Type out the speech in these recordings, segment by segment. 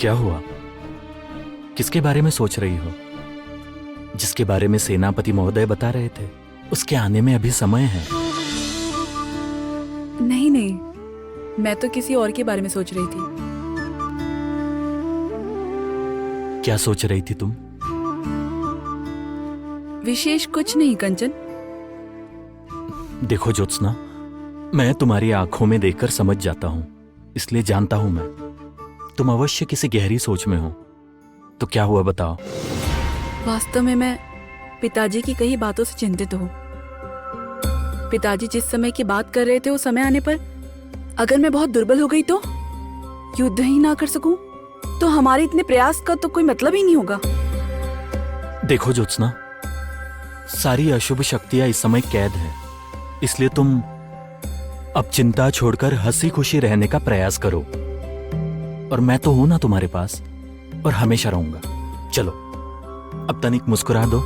क्या हुआ? किसके बारे में सोच रही हो? जिसके बारे में सेनापति महोदय बता रहे थे, उसके आने में अभी समय है। नहीं नहीं, मैं तो किसी और के बारे में सोच रही थी। क्या सोच रही थी तुम? विशेष कुछ नहीं कंचन। देखो ज्योत्सना, मैं तुम्हारी आंखों में देखकर समझ जाता हूं, इसलिए जानता हूं मैं तुम अवश्य किसी गहरी सोच में हो। तो क्या हुआ बताओ। वास्तव में मैं पिताजी की कई बातों से चिंतित हूँ। पिताजी जिस समय की बात कर रहे थे, उस समय आने पर अगर मैं बहुत दुर्बल हो गई तो युद्ध ही ना कर सकूं, तो हमारे इतने प्रयास का तो कोई मतलब ही नहीं होगा। देखो ज्योत्सना, सारी अशुभ शक्तियां इस समय कैद है, इसलिए तुम अब चिंता छोड़कर हंसी खुशी रहने का प्रयास करो। और मैं तो हूं ना तुम्हारे पास, और हमेशा रहूंगा। चलो अब तनिक मुस्कुरा दो।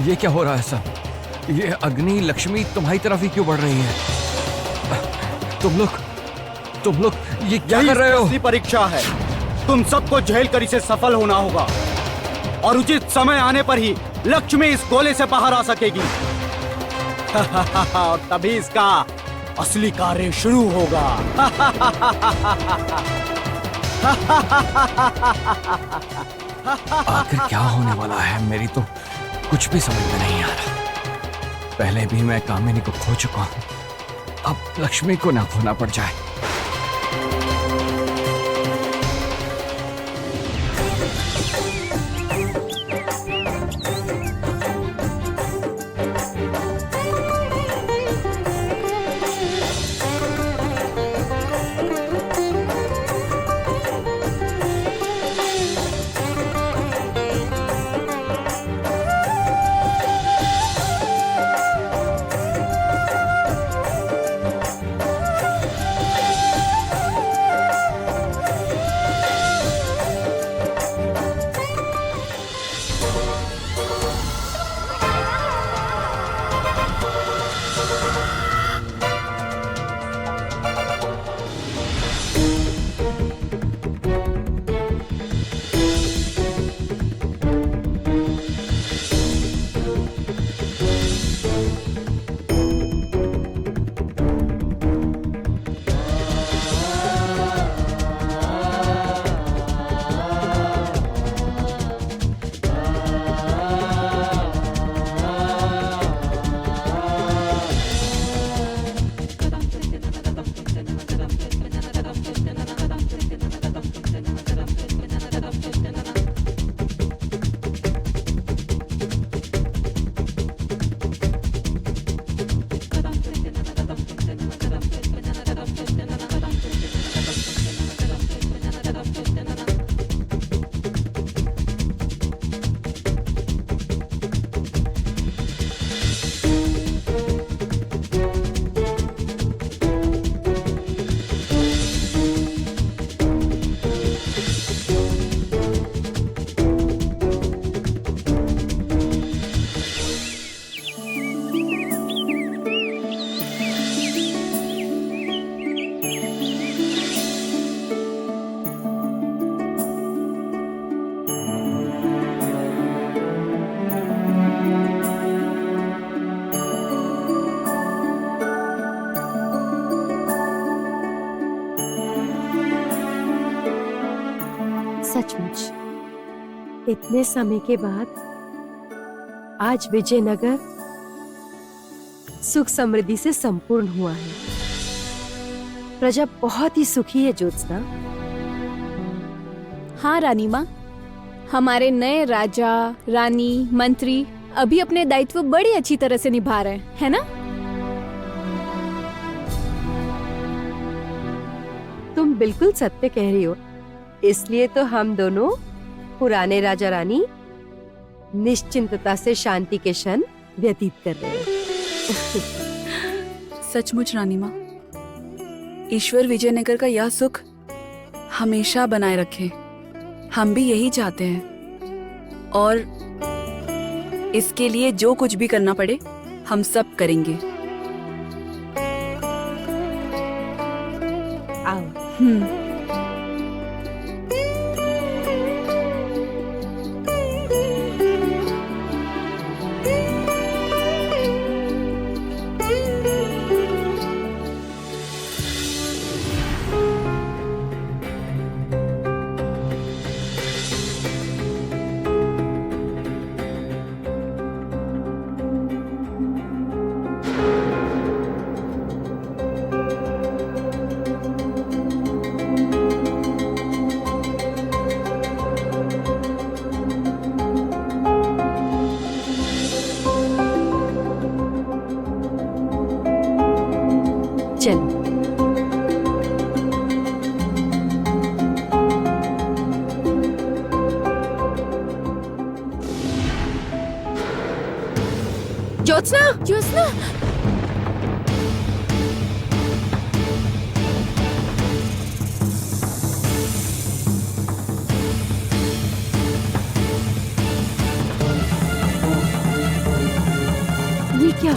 ये क्या हो रहा है सब? ये अग्नि लक्ष्मी तुम्हारी तरफ ही क्यों बढ़ रही है? तुम लोग ये क्या कर रहे हो? असली परीक्षा है। तुम सबको झेल कर इसे सफल होना होगा, और उचित समय आने पर ही लक्ष्मी इस गोले से बाहर आ सकेगी। और तभी इसका असली कार्य शुरू होगा। आखिर क्या होने वाला है? मेरी तो कुछ भी समझ में नहीं आ रहा। पहले भी मैं कामिनी को खो चुका हूं, अब लक्ष्मी को ना खोना पड़ जाए। सचमुच इतने समय के बाद आज विजयनगर सुख समृद्धि से संपूर्ण हुआ है। प्रजा बहुत ही सुखी है ज्योत्सना। हाँ रानी माँ, हमारे नए राजा, रानी, मंत्री अभी अपने दायित्व बड़ी अच्छी तरह से निभा रहे हैं, है ना? बिल्कुल सत्य कह रही हो। इसलिए तो हम दोनों पुराने राजा रानी निश्चिंतता से शांति के क्षण व्यतीत कर रहे हैं। सचमुच रानी माँ, ईश्वर विजयनगर का यह सुख हमेशा बनाए रखे। हम भी यही चाहते हैं और इसके लिए जो कुछ भी करना पड़े हम सब करेंगे। आओ। चल। ज्योत्सना, ज्योत्सना, ये क्या?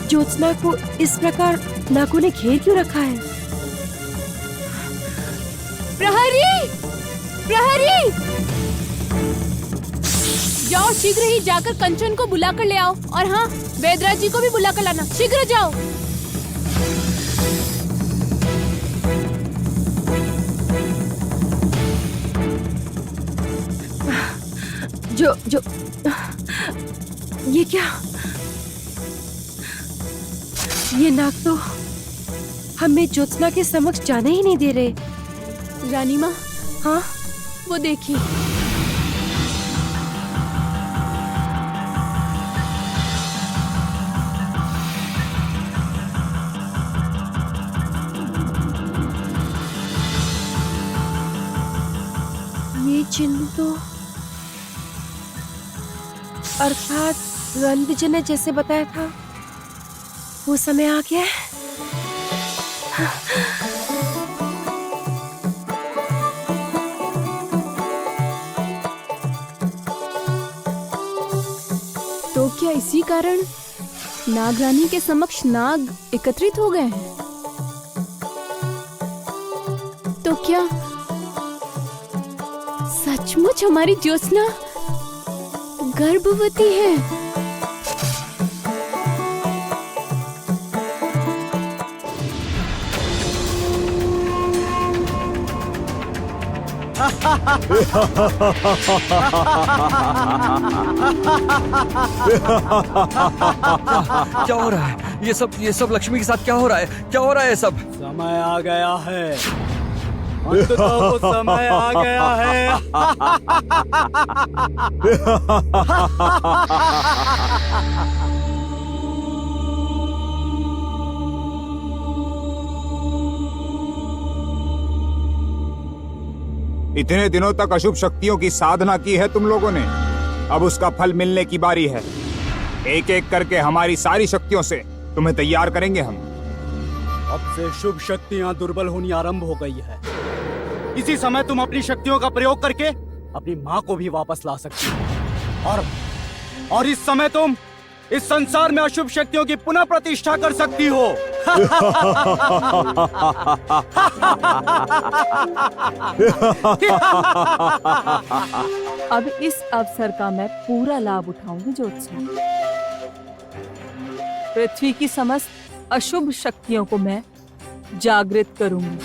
ज्योत्सना को इस प्रकार नागों ने घेर क्यों रखा है? प्रहरी, प्रहरी, जाओ शीघ्र ही जाकर कंचन को बुला कर ले आओ। और हाँ, वेदराज जी को भी बुला कर लाना। शीघ्र जाओ। जो ये क्या? ये नाग तो हमें ज्योत्सना के समक्ष जाने ही नहीं दे रहे। रानी माँ, हाँ, वो देखिए। ये चिन्ह तो अर्थात रण विजय ने जैसे बताया था वो समय आ गया है। तो क्या इसी कारण नागरानी के समक्ष नाग एकत्रित हो गए हैं? तो क्या सचमुच हमारी ज्योत्सना गर्भवती है? क्या हो रहा है? ये सब लक्ष्मी के साथ क्या हो रहा है? क्या हो रहा है ये सब? समय आ गया है, अंततः वो समय आ गया है। इतने दिनों तक अशुभ शक्तियों की साधना की है तुम लोगों ने, अब उसका फल मिलने की बारी है। एक एक करके हमारी सारी शक्तियों से तुम्हें तैयार करेंगे हम। अब से शुभ शक्तियां दुर्बल होनी आरंभ हो गई है। इसी समय तुम अपनी शक्तियों का प्रयोग करके अपनी माँ को भी वापस ला सकती हो और इस समय तुम इस संसार में अशुभ शक्तियों की पुनः प्रतिष्ठा कर सकती हो। अब इस अवसर का मैं पूरा लाभ उठाऊंगी ज्योत्सना। पृथ्वी की समस्त अशुभ शक्तियों को मैं जागृत करूंगी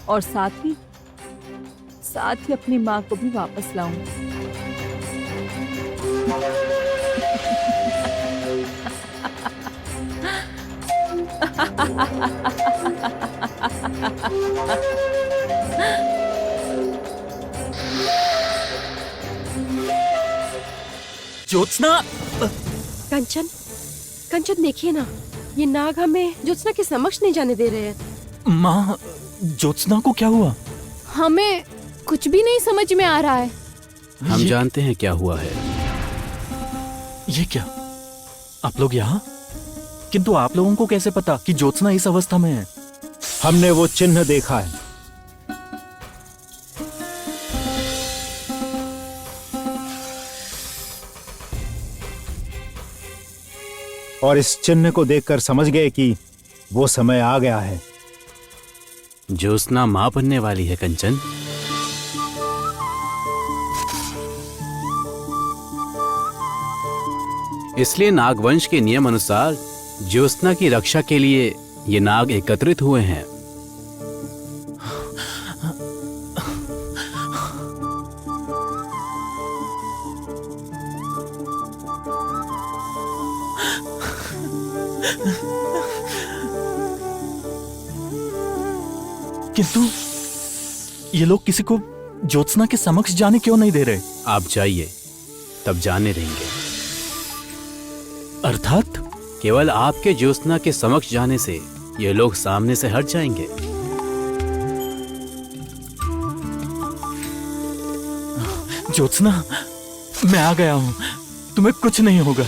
और साथ ही अपनी माँ को भी वापस लाऊंगी। ज्योत्सना, कंचन, कंचन देखिए ना, ये नाग हमें ज्योत्सना के समक्ष नहीं जाने दे रहे हैं। माँ, ज्योत्सना को क्या हुआ? हमें कुछ भी नहीं समझ में आ रहा है। हम ये- जानते हैं क्या हुआ है। ये क्या? आप लोग यहाँ? किंतु आप लोगों को कैसे पता कि ज्योत्सना इस अवस्था में है? हमने वो चिन्ह देखा है। और इस चिन्ह को देखकर समझ गए कि वो समय आ गया है। ज्योत्सना मां बनने वाली है कंचन। इसलिए नागवंश के नियम अनुसार ज्योत्सना की रक्षा के लिए ये नाग एकत्रित हुए हैं। किंतु ये लोग किसी को ज्योत्सना के समक्ष जाने क्यों नहीं दे रहे? आप जाइए, तब जाने देंगे। अर्थात केवल आपके ज्योत्सना के समक्ष जाने से ये लोग सामने से हट जाएंगे। ज्योत्सना, मैं आ गया हूं, तुम्हें कुछ नहीं होगा।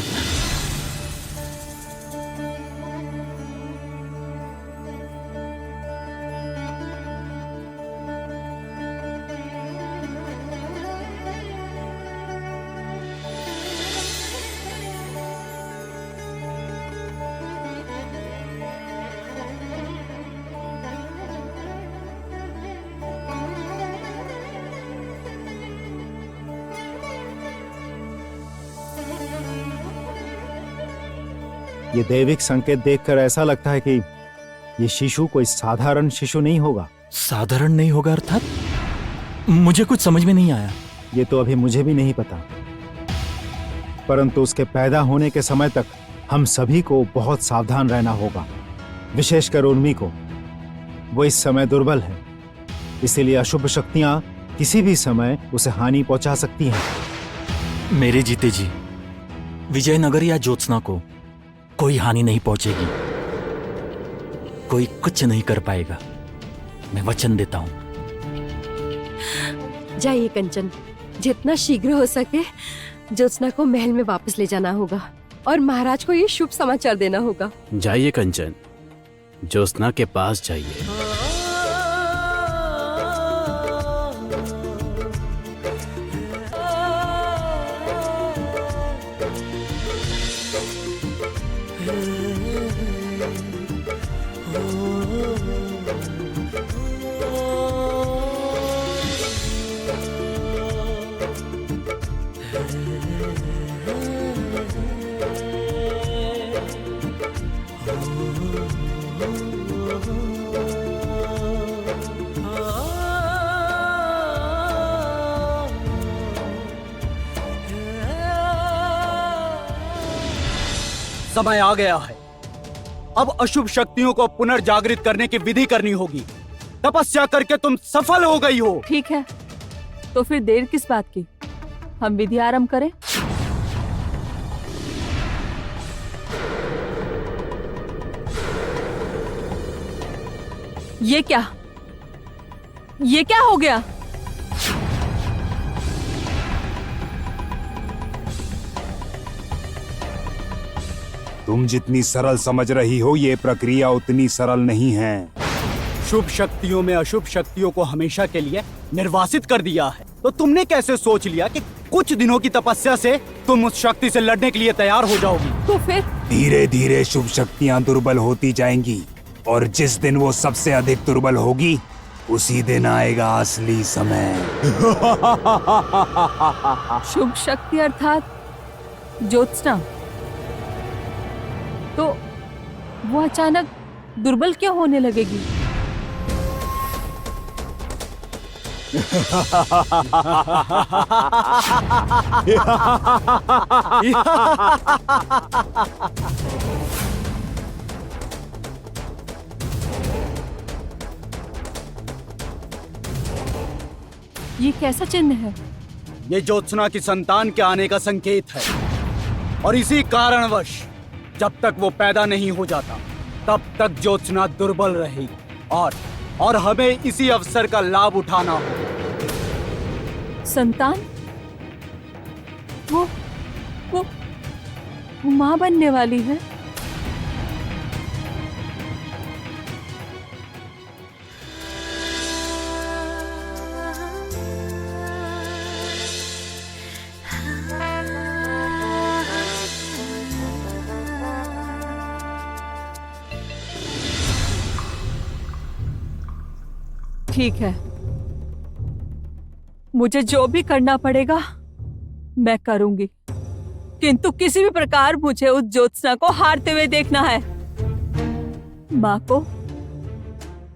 ये दैविक संकेत देखकर ऐसा लगता है कि ये शिशु कोई साधारण शिशु नहीं होगा। साधारण नहीं होगा अर्थात? मुझे कुछ समझ में नहीं आया। ये तो अभी मुझे भी नहीं पता, परंतु उसके पैदा होने के समय तक हम सभी को बहुत सावधान रहना होगा, विशेषकर उर्मी को। वो इस समय दुर्बल है, इसीलिए अशुभ शक्तियां किसी भी समय उसे हानि पहुंचा सकती हैं। मेरे जीते जी विजयनगर या ज्योत्सना को कोई हानि नहीं पहुंचेगी, कोई कुछ नहीं कर पाएगा, मैं वचन देता हूं। जाइए कंचन, जितना शीघ्र हो सके ज्योत्सना को महल में वापस ले जाना होगा और महाराज को ये शुभ समाचार देना होगा। जाइए कंचन, ज्योत्सना के पास जाइए। समय आ गया है। अब अशुभ शक्तियों को पुनर्जागृत करने की विधि करनी होगी। तपस्या करके तुम सफल हो गई हो। ठीक है, तो फिर देर किस बात की? हम विधि आरंभ करें। ये क्या हो गया? तुम जितनी सरल समझ रही हो, ये प्रक्रिया उतनी सरल नहीं है। शुभ शक्तियों में अशुभ शक्तियों को हमेशा के लिए निर्वासित कर दिया है, तो तुमने कैसे सोच लिया कि कुछ दिनों की तपस्या से तुम उस शक्ति से लड़ने के लिए तैयार हो जाओगी? तो फिर धीरे धीरे शुभ शक्तियां दुर्बल होती जाएंगी, और जिस दिन वो सबसे अधिक दुर्बल होगी, उसी दिन आएगा असली समय। शुभ शक्ति अर्थात ज्योत्सना, तो वो अचानक दुर्बल क्यों होने लगेगी? ये कैसा चिन्ह है? ये ज्योत्सना की संतान के आने का संकेत है, और इसी कारणवश जब तक वो पैदा नहीं हो जाता, तब तक ज्योत्सना दुर्बल रहेगी और हमें इसी अवसर का लाभ उठाना हो। संतान? वो माँ बनने वाली है? ठीक है, मुझे जो भी करना पड़ेगा मैं करूंगी, किंतु किसी भी प्रकार मुझे उस ज्योत्सना को हारते हुए देखना है। माँ को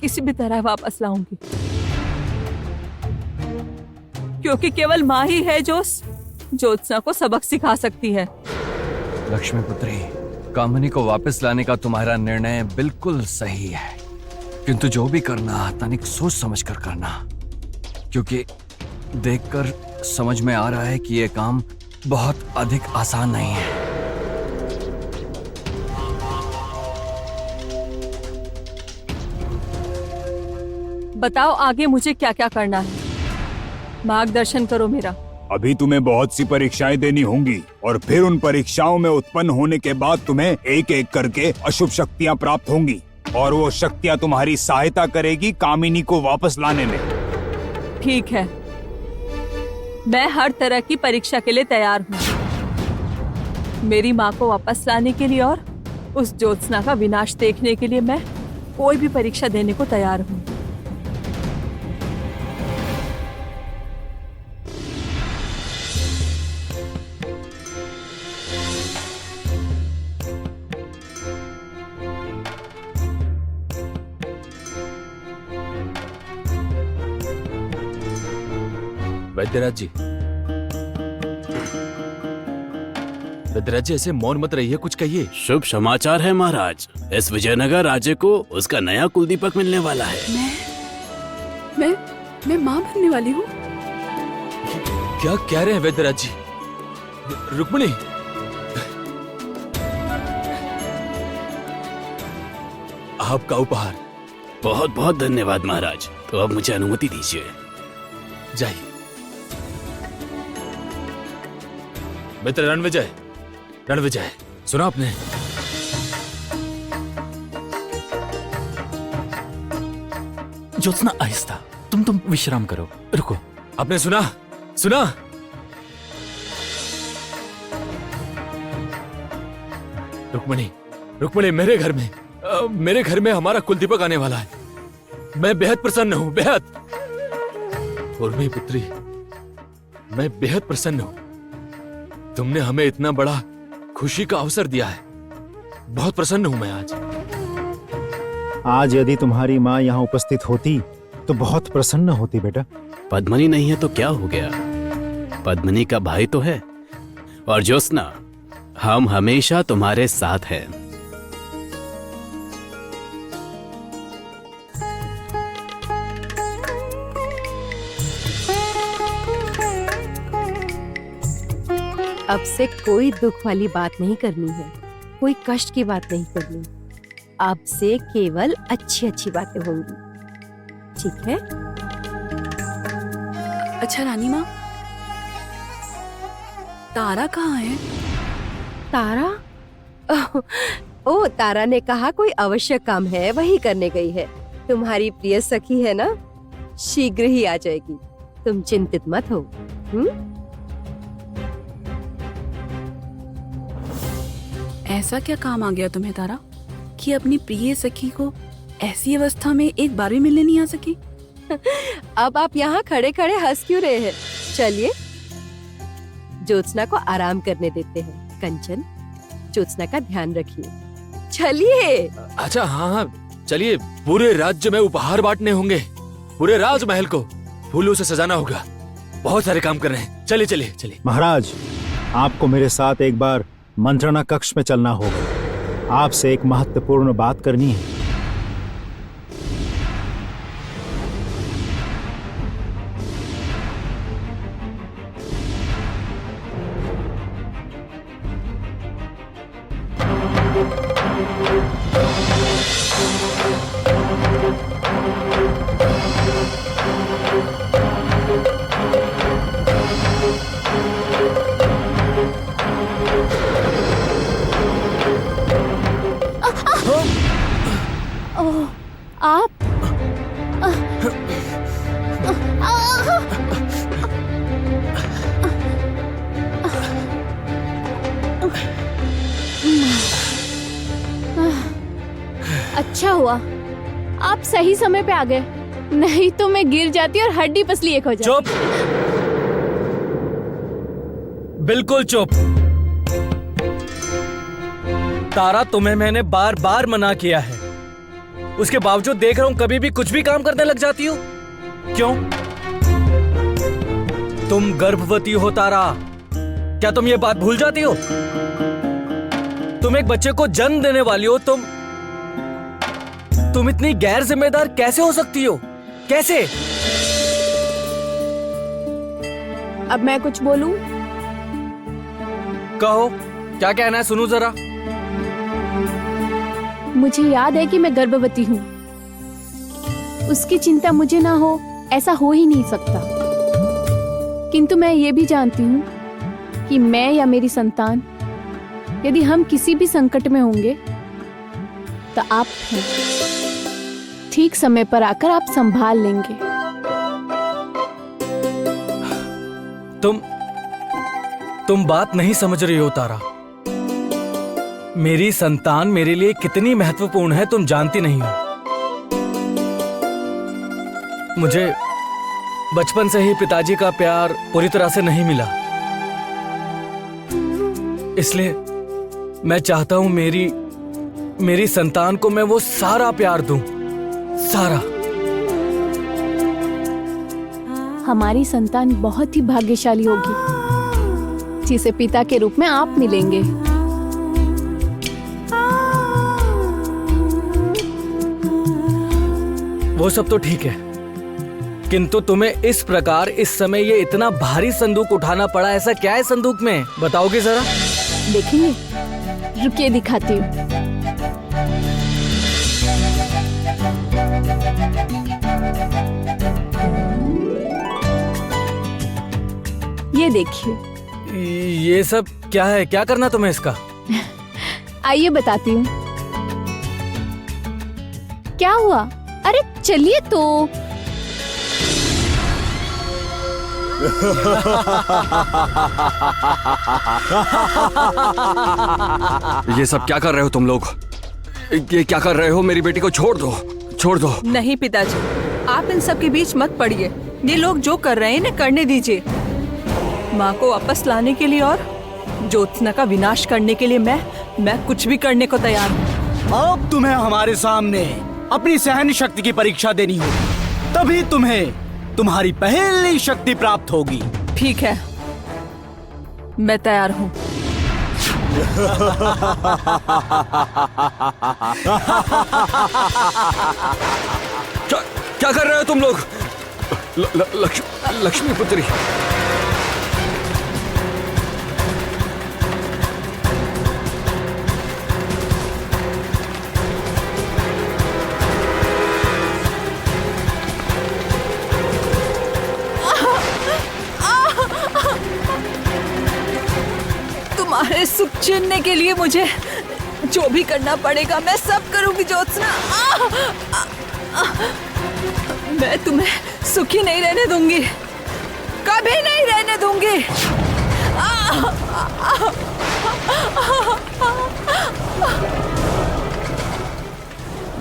किसी भी तरह वापस लाऊंगी, क्योंकि केवल माँ ही है जो ज्योत्सना को सबक सिखा सकती है। लक्ष्मी पुत्री, कामिनी को वापस लाने का तुम्हारा निर्णय बिल्कुल सही है, किंतु जो भी करना तनिक सोच समझ कर करना, क्योंकि देखकर समझ में आ रहा है कि यह काम बहुत अधिक आसान नहीं है। बताओ आगे मुझे क्या क्या करना है, मार्गदर्शन करो मेरा। अभी तुम्हें बहुत सी परीक्षाएं देनी होंगी और फिर उन परीक्षाओं में उत्पन्न होने के बाद तुम्हें एक एक करके अशुभ शक्तियां प्राप्त होंगी और वो शक्तियां तुम्हारी सहायता करेगी कामिनी को वापस लाने में। ठीक है, मैं हर तरह की परीक्षा के लिए तैयार हूँ, मेरी माँ को वापस लाने के लिए और उस ज्योत्सना का विनाश देखने के लिए मैं कोई भी परीक्षा देने को तैयार हूँ। वैद्यराज जी, वैद्यराज जी ऐसे मौन मत रहिए, कुछ कहिए। शुभ समाचार है महाराज, इस विजयनगर राज्य को उसका नया कुलदीपक मिलने वाला है। मैं माँ बनने वाली हूँ? क्या कह रहे हैं वैद्यराज जी? रुक्मिणी, आपका उपहार। बहुत बहुत धन्यवाद महाराज, तो अब मुझे अनुमति दीजिए। जाइए। मित्र रणविजय, रणविजय, सुना आपने? ज्योत्सना आहिस्ता, तुम विश्राम करो, रुको। आपने सुना? सुना? रुक्मिणी, रुक्मिणी, मेरे घर में हमारा कुलदीपक आने वाला है। मैं बेहद प्रसन्न हूं, बेहद। उर्मी पुत्री, मैं बेहद प्रसन्न हूं। तुमने हमें इतना बड़ा खुशी का अवसर दिया है। बहुत प्रसन्न हूं मैं आज यदि तुम्हारी माँ यहाँ उपस्थित होती तो बहुत प्रसन्न होती बेटा। पद्मनी नहीं है तो क्या हो गया, पद्मनी का भाई तो है। और ज्योत्सना, हम हमेशा तुम्हारे साथ हैं। अब से कोई दुख वाली बात नहीं करनी है, कोई कष्ट की बात नहीं करनी। अब से केवल अच्छी अच्छी बातें होंगी, ठीक है? अच्छा रानी माँ, तारा कहाँ है? तारा? ओ, तारा ने कहा कोई आवश्यक काम है, वही करने गई है। तुम्हारी प्रिय सखी है ना, शीघ्र ही आ जाएगी, तुम चिंतित मत हो। ऐसा क्या काम आ गया तुम्हें तारा कि अपनी प्रिय सखी को ऐसी अवस्था में एक बार भी मिलने नहीं आ सकी? अब आप यहाँ खड़े खड़े हंस क्यों रहे हैं? चलिए ज्योत्सना को आराम करने देते हैं। कंचन, ज्योत्सना का ध्यान रखिए, चलिए। अच्छा, हाँ, चलिए। पूरे राज्य में उपहार बांटने होंगे, पूरे राजमहल को फूलों से सजाना होगा। बहुत सारे काम कर रहे हैं। चलिए चलिए चलिए। महाराज, आपको मेरे साथ एक बार मंत्रणा कक्ष में चलना होगा, आपसे एक महत्वपूर्ण बात करनी है। अच्छा हुआ आप सही समय पे आ गए, नहीं तो मैं गिर जाती और हड्डी पसली एक हो जाती। चुप, बिल्कुल चुप। तारा, तुम्हें मैंने बार बार मना किया है, उसके बावजूद देख रहा हूं कभी भी कुछ भी काम करने लग जाती हो। क्यों? तुम गर्भवती हो तारा, क्या तुम ये बात भूल जाती हो? तुम एक बच्चे को जन्म देने वाली हो। तुम इतनी गैर जिम्मेदार कैसे हो सकती हो? कैसे? अब मैं कुछ बोलूं? कहो, क्या कहना है, सुनूं जरा। मुझे याद है कि मैं गर्भवती हूँ, उसकी चिंता मुझे ना हो ऐसा हो ही नहीं सकता। किंतु मैं ये भी जानती हूँ कि मैं या मेरी संतान, यदि हम किसी भी संकट में होंगे तो आप हैं। ठीक समय पर आकर आप संभाल लेंगे। तुम बात नहीं समझ रही हो तारा। मेरी संतान मेरे लिए कितनी महत्वपूर्ण है तुम जानती नहीं हो। मुझे बचपन से ही पिताजी का प्यार पूरी तरह से नहीं मिला, इसलिए मैं चाहता हूं मेरी संतान को मैं वो सारा प्यार दूं, सारा। हमारी संतान बहुत ही भाग्यशाली होगी जिसे पिता के रूप में आप मिलेंगे। वो सब तो ठीक है, किंतु तुम्हें इस प्रकार इस समय ये इतना भारी संदूक उठाना पड़ा, ऐसा क्या है संदूक में? बताओगे जरा। देखेंगे, रुकिए दिखाती हूँ। ये देखिए। ये सब क्या है? क्या करना तुम्हें इसका? आइए बताती हूँ। क्या हुआ? अरे चलिए तो। ये सब क्या कर रहे हो तुम लोग? ये क्या कर रहे हो? मेरी बेटी को छोड़ दो, छोड़ दो। नहीं पिताजी, आप इन सब के बीच मत पड़िए। ये लोग जो कर रहे हैं इन्हें करने दीजिए। माँ को वापस लाने के लिए और ज्योत्सना का विनाश करने के लिए मैं कुछ भी करने को तैयार हूँ। अब तुम्हें हमारे सामने अपनी सहन शक्ति की परीक्षा देनी होगी, तभी तुम्हें तुम्हारी पहली शक्ति प्राप्त होगी। ठीक है, मैं तैयार हूँ। क्या कर रहे हो तुम लोग? लक्ष्मी पुत्री, तुम्हारे सुख छीनने के लिए मुझे जो भी करना पड़ेगा मैं सब करूंगी ज्योत्सना। मैं तुम्हें सुखी नहीं रहने दूंगी, कभी नहीं रहने दूंगी।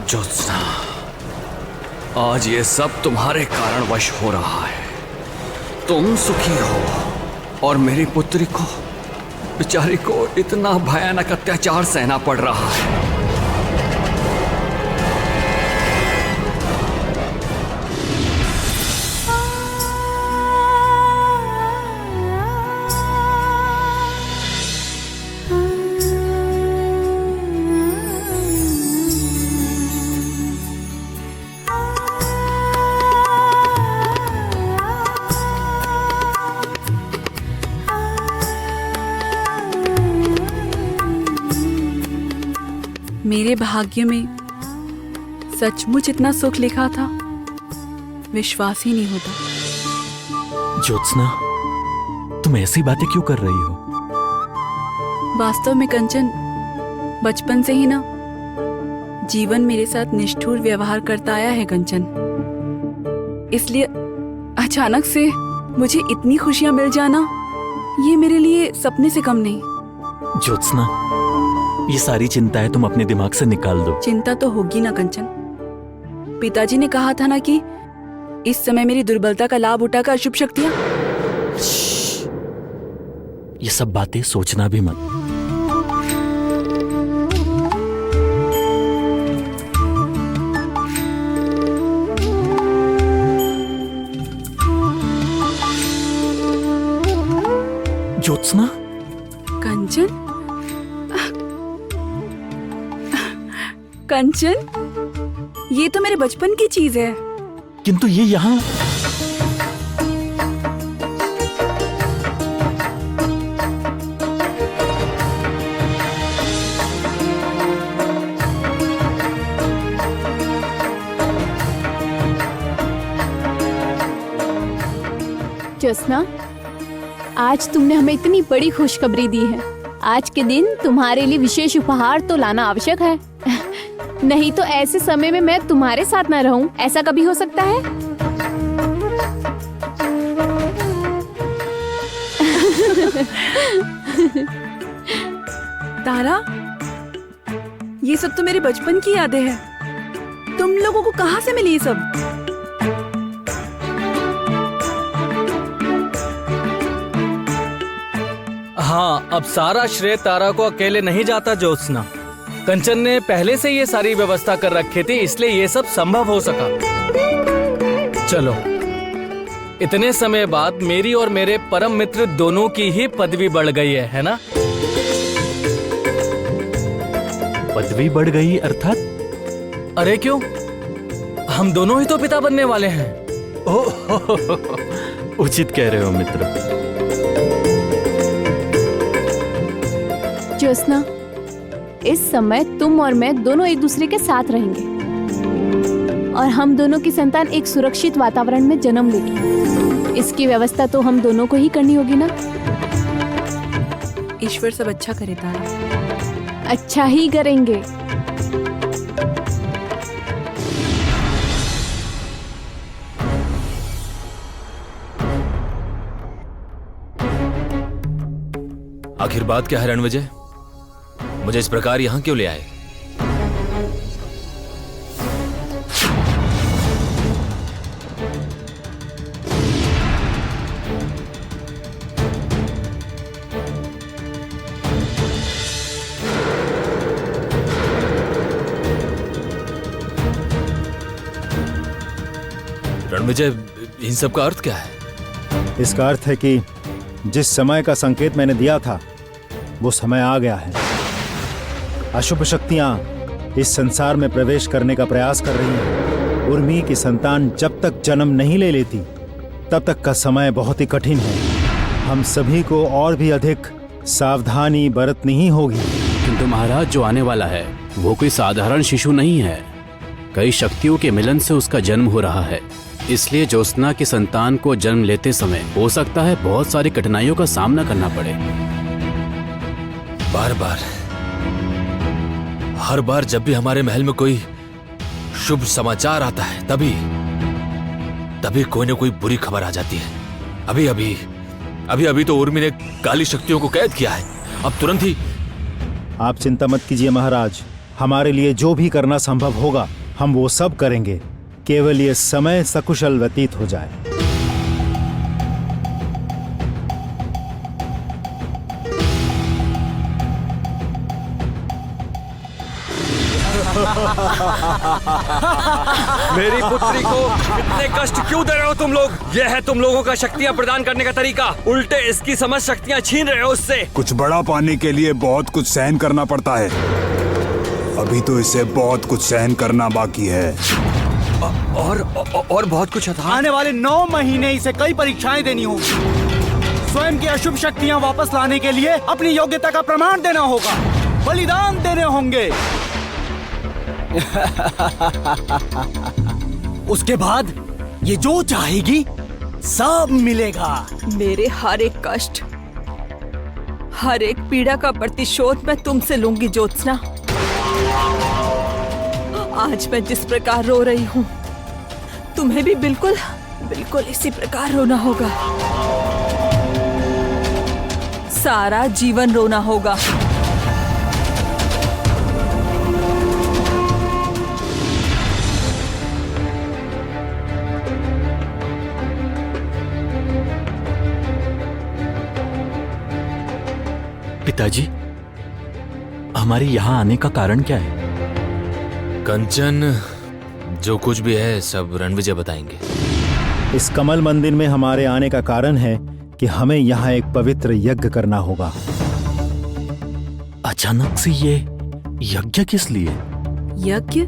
ज्योत्सना, आज ये सब तुम्हारे कारणवश हो रहा है। तुम सुखी हो और मेरी पुत्री को, बेचारी को इतना भयानक अत्याचार सहना पड़ रहा है। मेरे भाग्य में सचमुच इतना सुख लिखा था, विश्वास ही नहीं होता। ज्योत्सना, तुम ऐसी बातें क्यों कर रही हो? वास्तव में कंचन, बचपन से ही ना जीवन मेरे साथ निष्ठुर व्यवहार करता आया है कंचन। इसलिए अचानक से मुझे इतनी खुशियां मिल जाना, ये मेरे लिए सपने से कम नहीं। ज्योत्सना, ये सारी चिंताएं तुम अपने दिमाग से निकाल दो। चिंता तो होगी ना कंचन। पिताजी ने कहा था ना कि इस समय मेरी दुर्बलता का लाभ उठाकर अशुभ शक्तियां। ये सब बातें सोचना भी मत। ज्योत्सना, कंचन, कंचन, ये तो मेरे बचपन की चीज है। किंतु ये यहाँ ज्योत्सना, आज तुमने हमें इतनी बड़ी खुशखबरी दी है। आज के दिन तुम्हारे लिए विशेष उपहार तो लाना आवश्यक है। नहीं तो ऐसे समय में मैं तुम्हारे साथ न रहूं, ऐसा कभी हो सकता है? तारा, ये सब तो मेरे बचपन की यादें हैं। तुम लोगों को कहाँ से मिली ये सब? हाँ, अब सारा श्रेय तारा को अकेले नहीं जाता ज्योत्सना। कंचन ने पहले से ये सारी व्यवस्था कर रखी थी, इसलिए ये सब संभव हो सका। चलो, इतने समय बाद मेरी और मेरे परम मित्र दोनों की ही पदवी बढ़ गई है ना? पदवी बढ़ गई अर्थात? अरे क्यों, हम दोनों ही तो पिता बनने वाले हैं। ओह, उचित कह रहे हो मित्र। ज्योत्सना, इस समय तुम और मैं दोनों एक दूसरे के साथ रहेंगे और हम दोनों की संतान एक सुरक्षित वातावरण में जन्म लेगी। इसकी व्यवस्था तो हम दोनों को ही करनी होगी ना? ईश्वर सब अच्छा करे तारा। अच्छा ही करेंगे। आखिर बात क्या है रणविजय? मुझे इस प्रकार यहां क्यों ले आए? रणविजय, इन सब का अर्थ क्या है? इसका अर्थ है कि जिस समय का संकेत मैंने दिया था वो समय आ गया है। अशुभ शक्तियां इस संसार में प्रवेश करने का प्रयास कर रही हैं। उर्मी की संतान जब तक जन्म नहीं ले लेती तब तक का समय बहुत ही कठिन है। हम सभी को और भी अधिक सावधानी बरतनी ही होगी। किंतु महाराज, जो आने वाला है वो कोई साधारण शिशु नहीं है। कई शक्तियों के मिलन से उसका जन्म हो रहा है। इसलिए ज्योत्सना की संतान को जन्म लेते समय हो सकता है बहुत सारी कठिनाइयों का सामना करना पड़े। हर बार जब भी हमारे महल में कोई शुभ समाचार आता है तभी कोई ना कोई बुरी खबर आ जाती है। अभी तो उर्मी ने काली शक्तियों को कैद किया है। अब तुरंत ही। आप चिंता मत कीजिए महाराज, हमारे लिए जो भी करना संभव होगा हम वो सब करेंगे। केवल ये समय सकुशल व्यतीत हो जाए। मेरी पुत्री को इतने कष्ट क्यों दे रहे हो तुम लोग? यह है तुम लोगों का शक्तियां प्रदान करने का तरीका। उल्टे इसकी समस्त शक्तियां छीन रहे हो उससे। कुछ बड़ा पाने के लिए बहुत कुछ सहन करना पड़ता है। अभी तो इसे बहुत कुछ सहन करना बाकी है। और बहुत कुछ था। आने वाले 9 महीने इसे कई परीक्षाएं देनी होगी। स्वयं की अशुभ शक्तियां वापस लाने के लिए अपनी योग्यता का प्रमाण देना होगा, बलिदान देने होंगे। उसके बाद ये जो चाहेगी सब मिलेगा। मेरे हर एक कष्ट, हर एक पीड़ा का प्रतिशोध मैं तुमसे लूंगी ज्योत्सना। आज मैं जिस प्रकार रो रही हूँ तुम्हें भी बिल्कुल बिल्कुल इसी प्रकार रोना होगा, सारा जीवन रोना होगा। पिताजी, हमारे यहाँ आने का कारण क्या है? कंचन, जो कुछ भी है सब रणविजय बताएंगे। इस कमल मंदिर में हमारे आने का कारण है कि हमें यहाँ एक पवित्र यज्ञ करना होगा। अचानक से ये यज्ञ किस लिए? यज्ञ?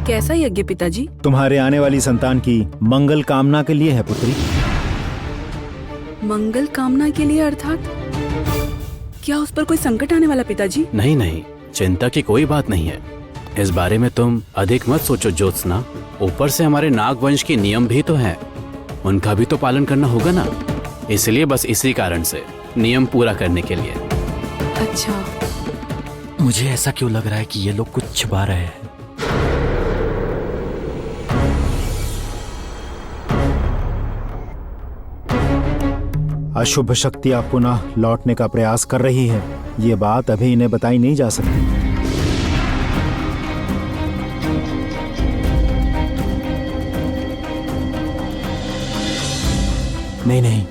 कैसा यज्ञ पिताजी? तुम्हारे आने वाली संतान की मंगल कामना के लिए है पुत्री। मंगल कामना के लिए अर्थात क्या उस पर कोई संकट आने वाला पिताजी? नहीं नहीं, चिंता की कोई बात नहीं है। इस बारे में तुम अधिक मत सोचो ज्योत्सना। ऊपर से हमारे नागवंश के नियम भी तो हैं, उनका भी तो पालन करना होगा ना। इसलिए बस इसी कारण से नियम पूरा करने के लिए। अच्छा, मुझे ऐसा क्यों लग रहा है कि ये लोग कुछ छिपा रहे हैं? अशुभ शक्तियां पुनः लौटने का प्रयास कर रही है। ये बात अभी इन्हें बताई नहीं जा सकती। नहीं नहीं,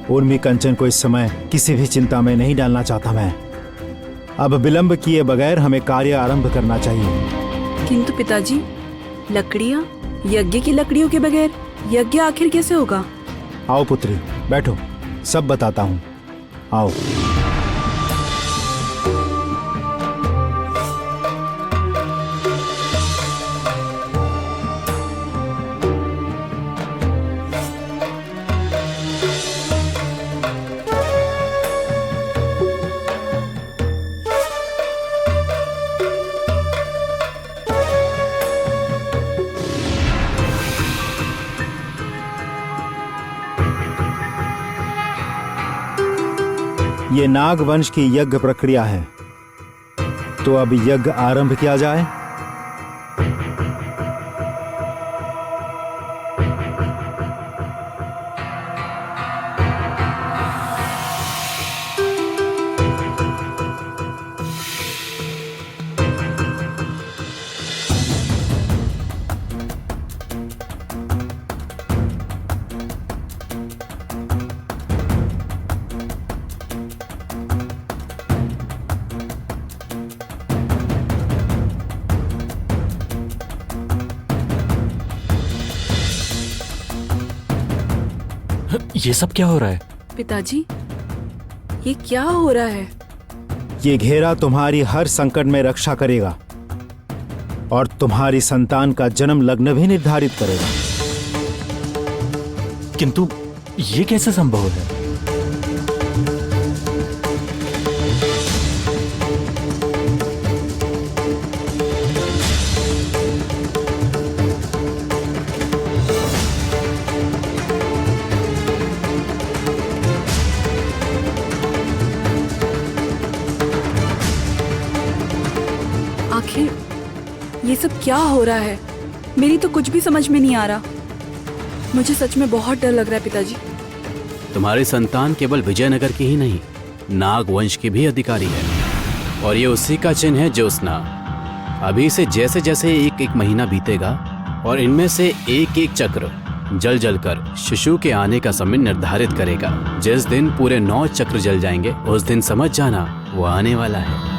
उर्मी कंचन को इस समय किसी भी चिंता में नहीं डालना चाहता मैं। अब विलंब किए बगैर हमें कार्य आरंभ करना चाहिए। किंतु पिताजी, लकड़ियाँ, यज्ञ की लकड़ियों के बगैर यज्ञ आखिर कैसे होगा? आओ पुत्री, बैठो, सब बताता हूँ। आओ। ये नाग वंश की यज्ञ प्रक्रिया है, तो अब यज्ञ आरंभ किया जाए। ये सब क्या हो रहा है? पिताजी, ये क्या हो रहा है? ये घेरा तुम्हारी हर संकट में रक्षा करेगा और तुम्हारी संतान का जन्म लग्न भी निर्धारित करेगा। किंतु ये कैसे संभव है? आखिर ये सब क्या हो रहा है? मेरी तो कुछ भी समझ में नहीं आ रहा। मुझे सच में बहुत डर लग रहा है पिताजी। तुम्हारी संतान केवल विजयनगर की ही नहीं, नाग वंश की भी अधिकारी है, और ये उसी का चिन्ह है ज्योत्सना। अभी से जैसे जैसे एक एक महीना बीतेगा और इनमें से एक एक चक्र जल जल कर शिशु के आने का समय निर्धारित करेगा। जिस दिन पूरे 9 चक्र जल जाएंगे उस दिन समझ जाना वो आने वाला है।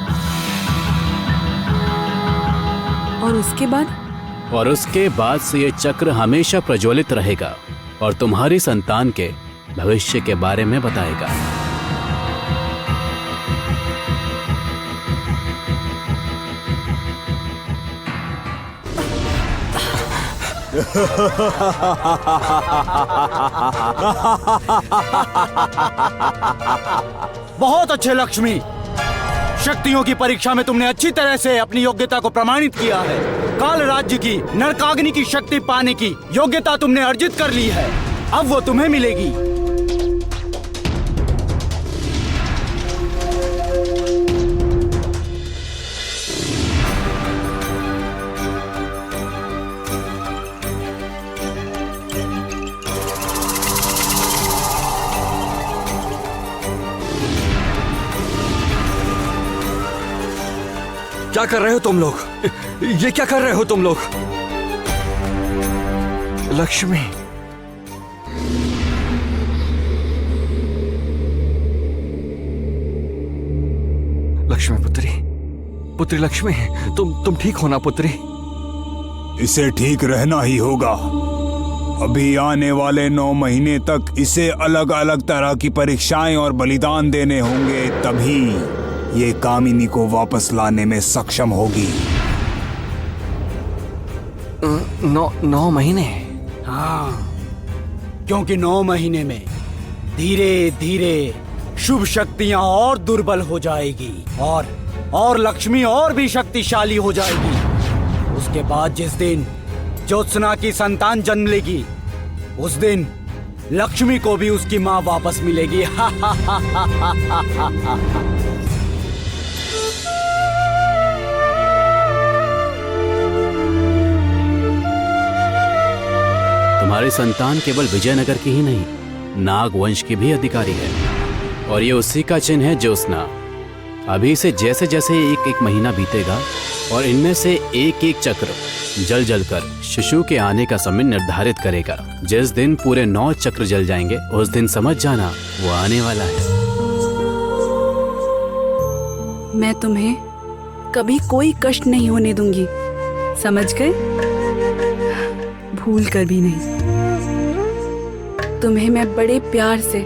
और उसके बाद? और उसके बाद से ये चक्र हमेशा प्रज्वलित रहेगा और तुम्हारी संतान के भविष्य के बारे में बताएगा। बहुत अच्छे लक्ष्मी, शक्तियों की परीक्षा में तुमने अच्छी तरह से अपनी योग्यता को प्रमाणित किया है। काल राज्य की नरकाग्नि की शक्ति पाने की योग्यता तुमने अर्जित कर ली है, अब वो तुम्हें मिलेगी। क्या कर रहे हो तुम लोग? ये क्या कर रहे हो तुम लोग? लक्ष्मी, लक्ष्मी पुत्री, पुत्री लक्ष्मी, तुम ठीक हो ना पुत्री? इसे ठीक रहना ही होगा। अभी आने वाले 9 महीने तक इसे अलग अलग तरह की परीक्षाएं और बलिदान देने होंगे, तभी ये कामिनी को वापस लाने में सक्षम होगी। 9 महीने? हाँ, क्योंकि 9 महीने में धीरे धीरे शुभ शक्तियां और दुर्बल हो जाएगी और लक्ष्मी और भी शक्तिशाली हो जाएगी। उसके बाद जिस दिन ज्योत्सना की संतान जन्म लेगी, उस दिन लक्ष्मी को भी उसकी माँ वापस मिलेगी। तुम्हारी संतान केवल विजयनगर की ही नहीं, नाग वंश की भी अधिकारी है, और ये उसी का चिन्ह है ज्योत्सना। अभी से जैसे जैसे एक महीना बीतेगा और इनमें से एक चक्र जल जल कर शिशु के आने का समय निर्धारित करेगा। जिस दिन पूरे 9 चक्र जल जाएंगे, उस दिन समझ जाना वो आने वाला है। मैं तुम्हें कभी कोई कष्ट नहीं होने दूंगी, समझ गए? भूल कर भी नहीं। तुम्हें मैं बड़े प्यार से,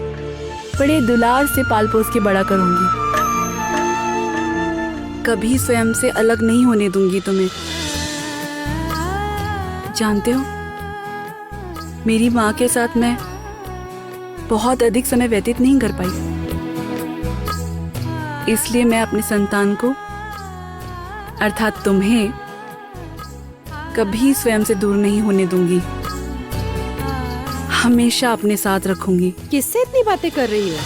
बड़े दुलार से पाल पोस के बड़ा करूंगी। कभी स्वयं से अलग नहीं होने दूंगी तुम्हें। जानते हो, मेरी माँ के साथ मैं बहुत अधिक समय व्यतीत नहीं कर पाई, इसलिए मैं अपनी संतान को अर्थात तुम्हें कभी स्वयं से दूर नहीं होने दूंगी, हमेशा अपने साथ रखूंगी। किससे इतनी बातें कर रही हो?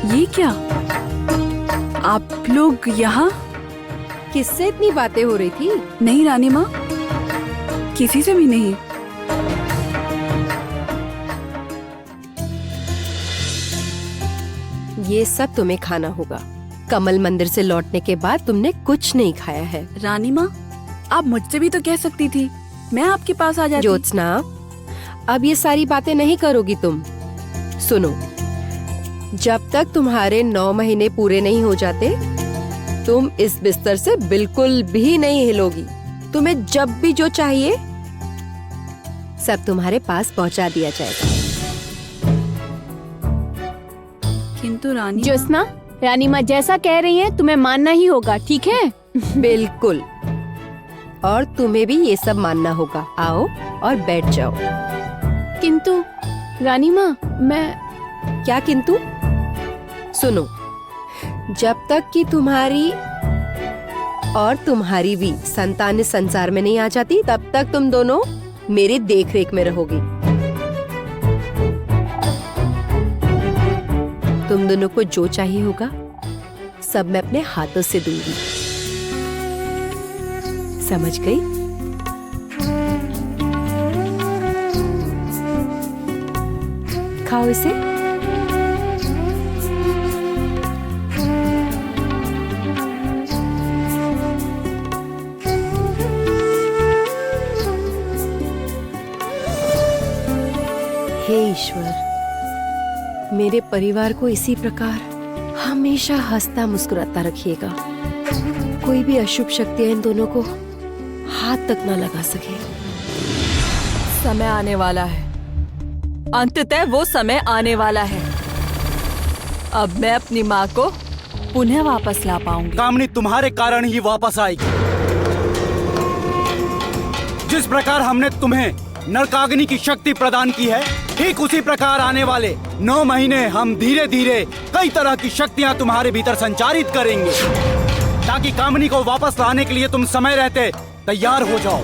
ये क्या, आप लोग यहाँ? किससे इतनी बातें हो रही थी? नहीं रानी माँ, किसी से भी नहीं। ये सब तुम्हें खाना होगा। कमल मंदिर से लौटने के बाद तुमने कुछ नहीं खाया है। रानी माँ, आप मुझसे भी तो कह सकती थी, मैं आपके पास आ जाती। ज्योत्सना, अब ये सारी बातें नहीं करोगी तुम। सुनो, जब तक तुम्हारे 9 महीने पूरे नहीं हो जाते, तुम इस बिस्तर से बिल्कुल भी नहीं हिलोगी। तुम्हें जब भी जो चाहिए सब तुम्हारे पास पहुंचा दिया जाएगा। किंतु रानी ज्योत्सना, रानी माँ जैसा कह रही हैं तुम्हें मानना ही होगा, ठीक है? बिल्कुल, और तुम्हें भी ये सब मानना होगा। आओ और बैठ जाओ। किंतु रानी माँ, मैं... क्या किंतु? सुनो, जब तक कि तुम्हारी और तुम्हारी भी संतान इस संसार में नहीं आ जाती, तब तक तुम दोनों मेरी देखरेख में रहोगी। तुम दोनों को जो चाहिए होगा सब मैं अपने हाथों से दूंगी, समझ गई? खाओ इसे। हे ईश्वर, मेरे परिवार को इसी प्रकार हमेशा हंसता मुस्कुराता रखिएगा। कोई भी अशुभ शक्तियां इन दोनों को हाथ तक न लगा सके। समय आने वाला है, अंततः वो समय आने वाला है। अब मैं अपनी माँ को पुनः वापस ला पाऊंगी। कामनी तुम्हारे कारण ही वापस आएगी। जिस प्रकार हमने तुम्हें नरकाग्नि की शक्ति प्रदान की है, ठीक उसी प्रकार आने वाले 9 महीने हम धीरे धीरे कई तरह की शक्तियां तुम्हारे भीतर संचारित करेंगे, ताकि कामनी को वापस लाने के लिए तुम समय रहते तैयार हो जाओ।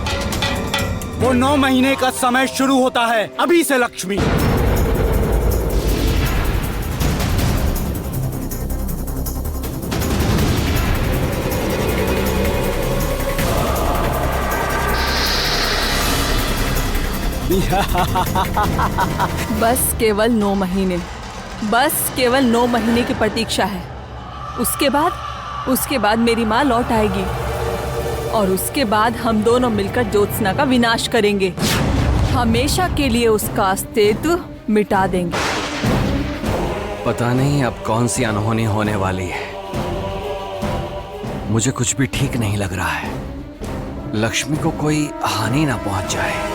वो 9 महीने का समय शुरू होता है अभी से लक्ष्मी। बस केवल 9 महीने, बस केवल 9 महीने की प्रतीक्षा है। उसके बाद उसके बाद मेरी माँ लौट आएगी और उसके बाद हम दोनों मिलकर ज्योत्सना का विनाश करेंगे, हमेशा के लिए उसका अस्तित्व मिटा देंगे। पता नहीं अब कौन सी अनहोनी होने वाली है। मुझे कुछ भी ठीक नहीं लग रहा है। लक्ष्मी को कोई हानि ना पहुंच जाए।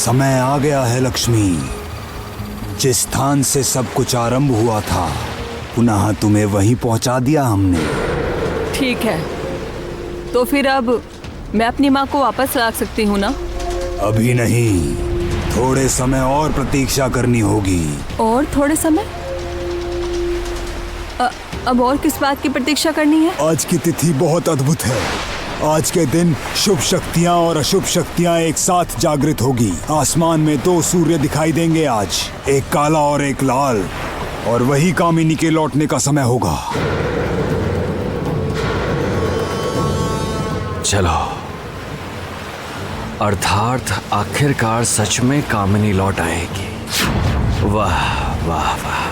समय आ गया है लक्ष्मी। जिस स्थान से सब कुछ आरंभ हुआ था, पुनः तुम्हें वहीं पहुंचा दिया हमने। ठीक है, तो फिर अब मैं अपनी माँ को वापस ला सकती हूँ ना? अभी नहीं, थोड़े समय और प्रतीक्षा करनी होगी। और थोड़े समय? अब और किस बात की प्रतीक्षा करनी है? आज की तिथि बहुत अद्भुत है। आज के दिन शुभ शक्तियाँ और अशुभ शक्तियाँ एक साथ जागृत होगी। आसमान में 2 सूर्य दिखाई देंगे आज, एक काला और एक लाल, और वही कामिनी के लौटने का समय होगा। चलो, अर्थात आखिरकार सच में कामिनी लौट आएगी। वाह वाह वाह,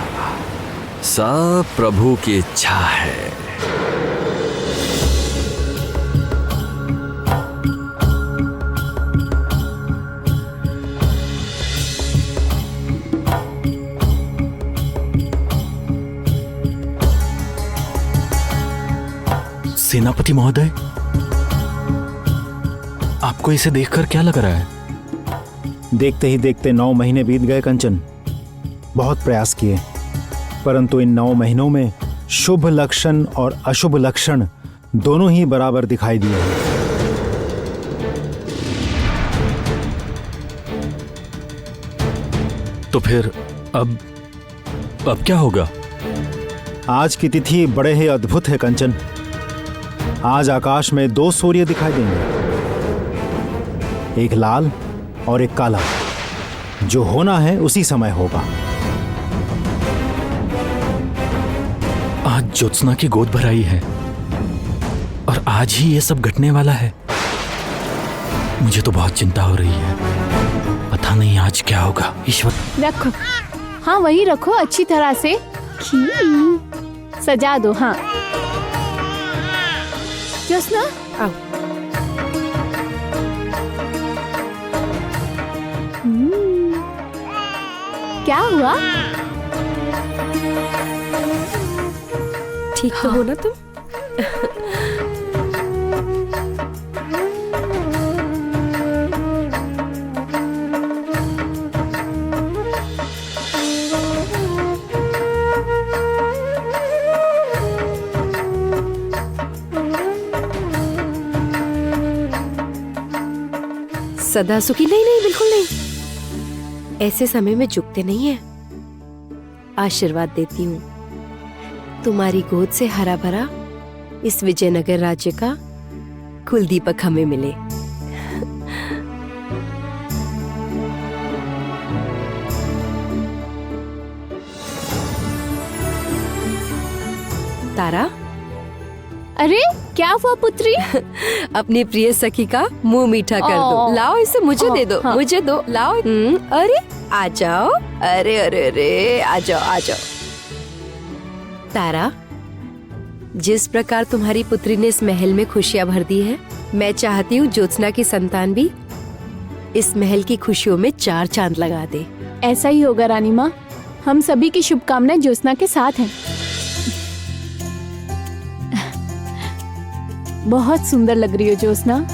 सब प्रभु की इच्छा है। सेनापति महोदय, आपको इसे देखकर क्या लग रहा है? देखते ही देखते 9 महीने बीत गए कंचन। बहुत प्रयास किए, परंतु इन 9 महीनों में शुभ लक्षण और अशुभ लक्षण दोनों ही बराबर दिखाई दिए हैं। तो फिर अब क्या होगा? आज की तिथि बड़े ही अद्भुत है कंचन। आज आकाश में 2 सूर्य दिखाई देंगे, एक लाल और एक काला। जो होना है उसी समय होगा। आज ज्योत्सना की गोद भराई है और आज ही ये सब घटने वाला है। मुझे तो बहुत चिंता हो रही है। पता नहीं आज क्या होगा। ईश्वर, रखो, हाँ वही रखो अच्छी तरह से। सजा दो। हाँ ज्योत्सना, आओ। क्या हुआ? ठीक तो हो ना तुम? सदा सुखी? नहीं नहीं, बिल्कुल नहीं। ऐसे समय में झुकते नहीं है। आशीर्वाद देती हूँ, तुम्हारी गोद से हरा भरा इस विजयनगर राज्य का कुल दीपक हमें मिले। तारा, अरे क्या हुआ पुत्री? अपनी प्रिय सखी का मुंह मीठा कर दो। लाओ इसे मुझे दे दो। हाँ। मुझे दो, लाओ। अरे आ जाओ। अरे अरे अरे, आ जाओ आ जाओ। तारा, जिस प्रकार तुम्हारी पुत्री ने इस महल में खुशियां भर दी है, मैं चाहती हूँ ज्योत्सना की संतान भी इस महल की खुशियों में 4 चांद लगा दे। ऐसा ही होगा रानी माँ। हम सभी की शुभकामनाएं ज्योत्सना के साथ हैं। बहुत सुंदर लग रही हो ज्योत्सना।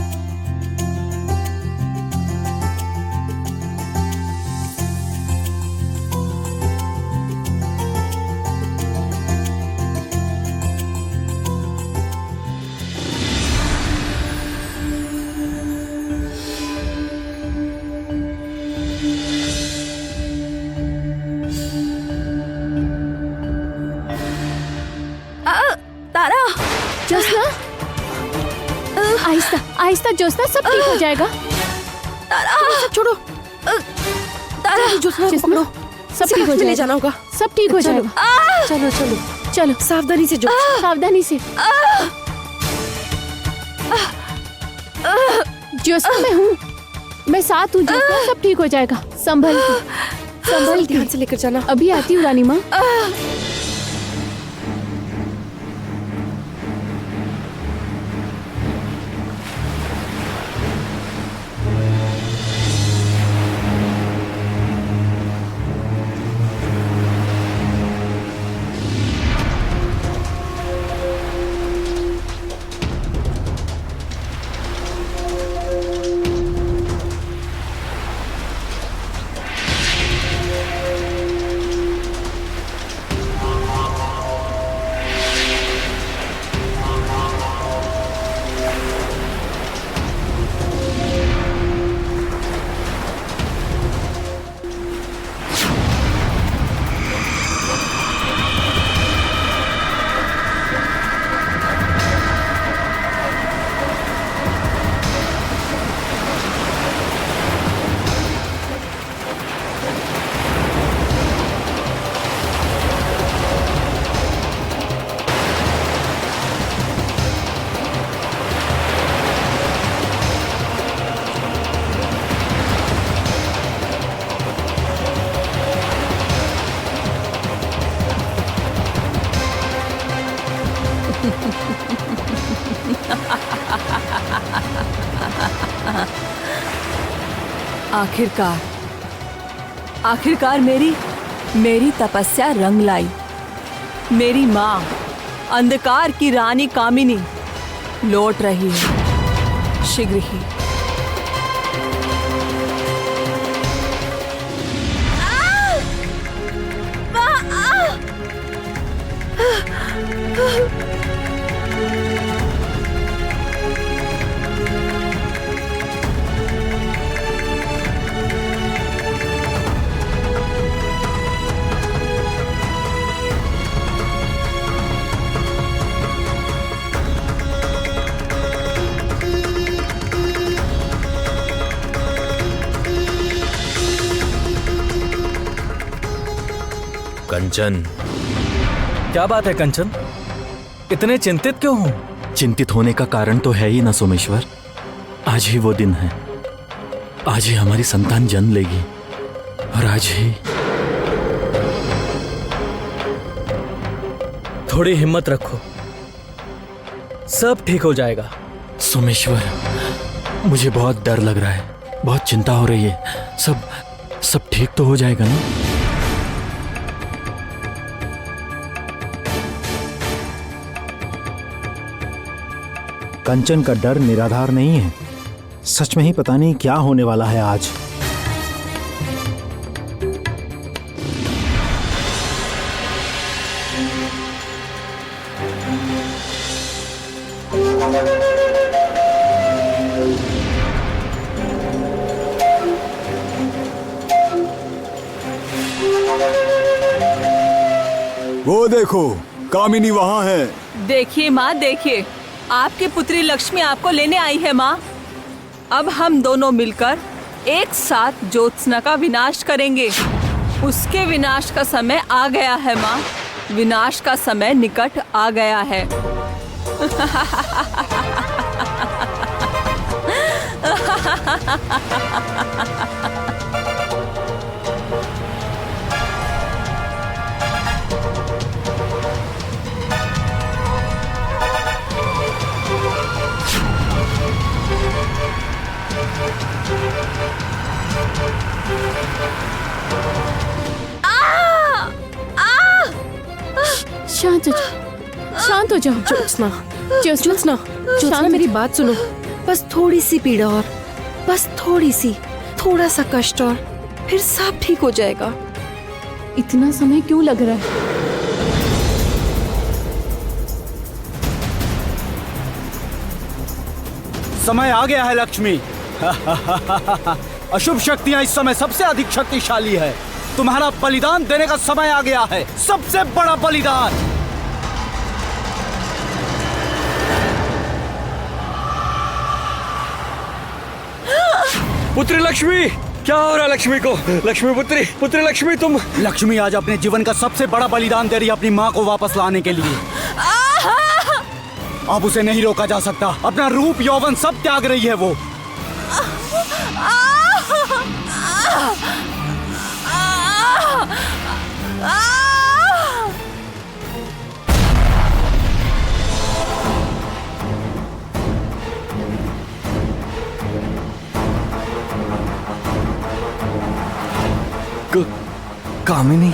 तारा, ज्योत्सना, आहिस्ता आहिस्ता ज्योत्सना, सब ठीक हो जाएगा। तारा, छोड़ो। तारा, ज्योत्सना, सब ठीक हो ले जाएगा। जाना होगा। सब ठीक हो चलो। जाएगा। चलो चलो चलो सावधानी से जो। सावधानी से। ज्योत्सना, मैं हूँ, मैं साथ हूँ ज्योत्सना, सब ठीक हो जाएगा। संभल के, संभल ध्यान के। से लेकर जाना। अभी आती हूँ रानी माँ। आखिरकार मेरी तपस्या रंग लाई। मेरी माँ अंधकार की रानी कामिनी लौट रही है शीघ्र ही। कंचन, क्या बात है कंचन, इतने चिंतित क्यों हो? चिंतित होने का कारण तो है ही ना सोमेश्वर। आज ही वो दिन है, आज ही हमारी संतान जन्म लेगी और आज ही। थोड़ी हिम्मत रखो, सब ठीक हो जाएगा। सोमेश्वर, मुझे बहुत डर लग रहा है, बहुत चिंता हो रही है। सब ठीक तो हो जाएगा ना? कंचन का डर निराधार नहीं है। सच में ही पता नहीं क्या होने वाला है आज। वो देखो, कामिनी वहां है। देखिए माँ, देखिए, आपकी पुत्री लक्ष्मी आपको लेने आई है माँ। अब हम दोनों मिलकर एक साथ ज्योत्सना का विनाश करेंगे। उसके विनाश का समय आ गया है माँ, विनाश का समय निकट आ गया है। शांत हो जाओ। ज्योत्सना, मेरी बात सुनो। बस थोड़ी सी पीड़ा और, बस थोड़ी सी, थोड़ा सा कष्ट और फिर सब ठीक हो जाएगा। इतना समय क्यों लग रहा है? समय आ गया है लक्ष्मी। अशुभ शक्तियां इस समय सबसे अधिक शक्तिशाली है। तुम्हारा बलिदान देने का समय आ गया है, सबसे बड़ा बलिदान। पुत्री लक्ष्मी, क्या हो रहा है लक्ष्मी को? लक्ष्मी पुत्री लक्ष्मी, तुम। लक्ष्मी आज अपने जीवन का सबसे बड़ा बलिदान दे रही है अपनी माँ को वापस लाने के लिए। अब उसे नहीं रोका जा सकता। अपना रूप यौवन सब त्याग रही है वो। कामिनी,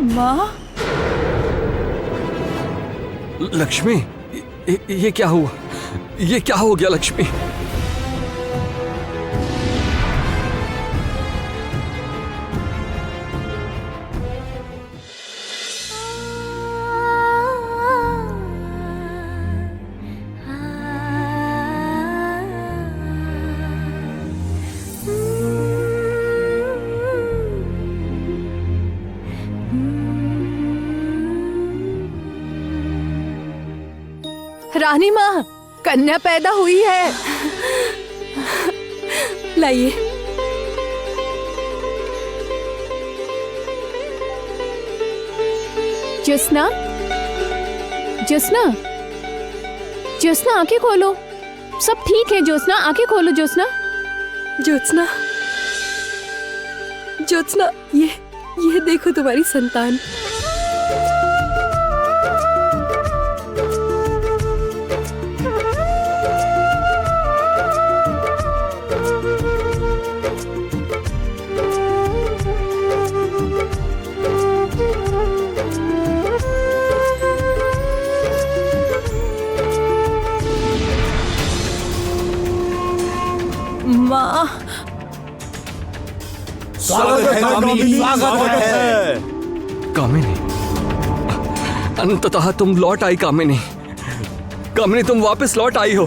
माँ, लक्ष्मी, ये क्या हुआ? ये क्या हो गया लक्ष्मी? रानी माँ, कन्या पैदा हुई है। लाइए। ज्योत्सना, ज्योत्सना, ज्योत्सना आंखें खोलो। सब ठीक है ज्योत्सना, आंखें खोलो ज्योत्सना। ज्योत्सना, ज्योत्सना, ये देखो तुम्हारी संतान। माँ, स्वागत है कामिनी, स्वागत है। कामिनी, अंततः तुम लौट आई कामिनी। कामिनी, तुम वापस लौट आई हो।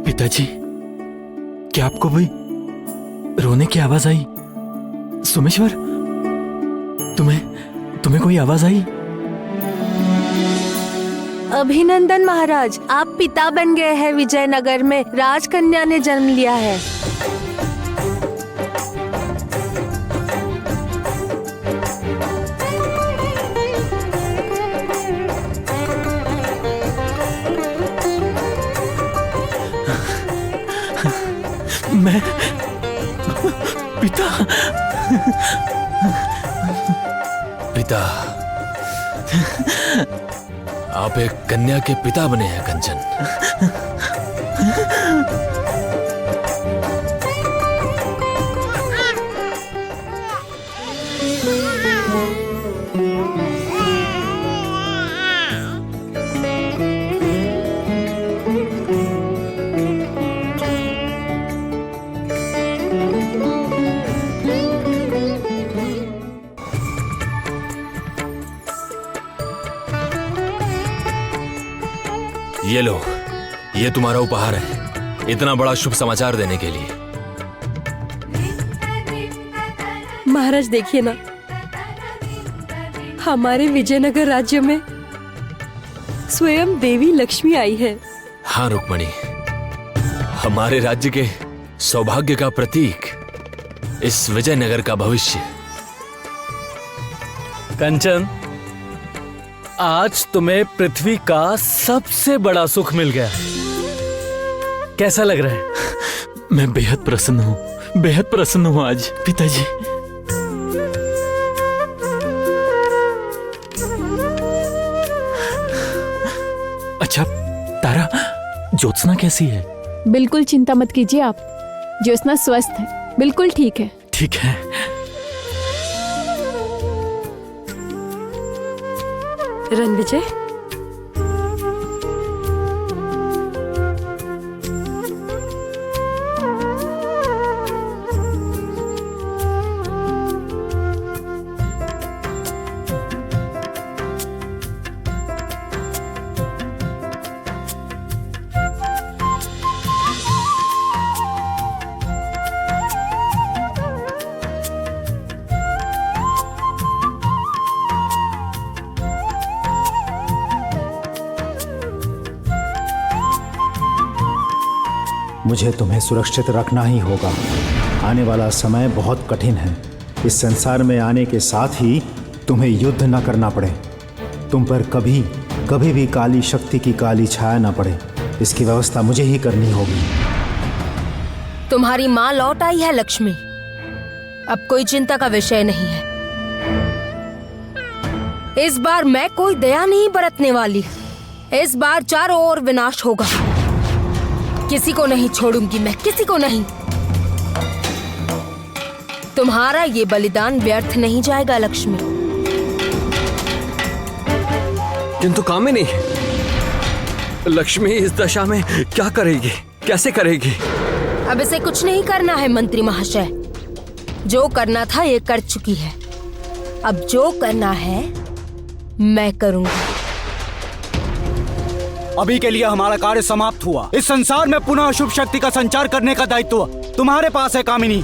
पिताजी, क्या आपको भी रोने की आवाज आई? सोमेश्वर, तुम्हें कोई आवाज आई? अभिनंदन महाराज, आप पिता बन गए हैं। विजयनगर में राजकन्या ने जन्म लिया है। मैं पिता पिता, आप एक कन्या के पिता बने हैं कंचन। ये लो, ये तुम्हारा उपहार है, इतना बड़ा शुभ समाचार देने के लिए। महाराज देखिए ना, हमारे विजयनगर राज्य में स्वयं देवी लक्ष्मी आई है। हाँ रुक्मणी, हमारे राज्य के सौभाग्य का प्रतीक, इस विजयनगर का भविष्य। कंचन, आज तुम्हें पृथ्वी का सबसे बड़ा सुख मिल गया। कैसा लग रहा है? मैं बेहद प्रसन्न हूँ, बेहद प्रसन्न हूँ आज पिताजी। अच्छा तारा, ज्योत्सना कैसी है? बिल्कुल चिंता मत कीजिए आप, ज्योत्सना स्वस्थ है, बिल्कुल ठीक है। ठीक है। रणविजय, मुझे तुम्हें सुरक्षित रखना ही होगा। आने वाला समय बहुत कठिन है। इस संसार में आने के साथ ही तुम्हें युद्ध न करना पड़े, तुम पर कभी भी काली शक्ति की काली छाया न पड़े, इसकी व्यवस्था मुझे ही करनी होगी। तुम्हारी माँ लौट आई है लक्ष्मी, अब कोई चिंता का विषय नहीं है। इस बार मैं कोई दया नहीं बरतने वाली। इस बार चारों ओर विनाश होगा। किसी को नहीं छोड़ूंगी मैं, किसी को नहीं। तुम्हारा ये बलिदान व्यर्थ नहीं जाएगा लक्ष्मी। किंतु कामिनी, लक्ष्मी इस दशा में क्या करेगी, कैसे करेगी? अब इसे कुछ नहीं करना है मंत्री महाशय। जो करना था ये कर चुकी है, अब जो करना है मैं करूंगी। अभी के लिए हमारा कार्य समाप्त हुआ। इस संसार में पुनः अशुभ शक्ति का संचार करने का दायित्व तुम्हारे पास है कामिनी।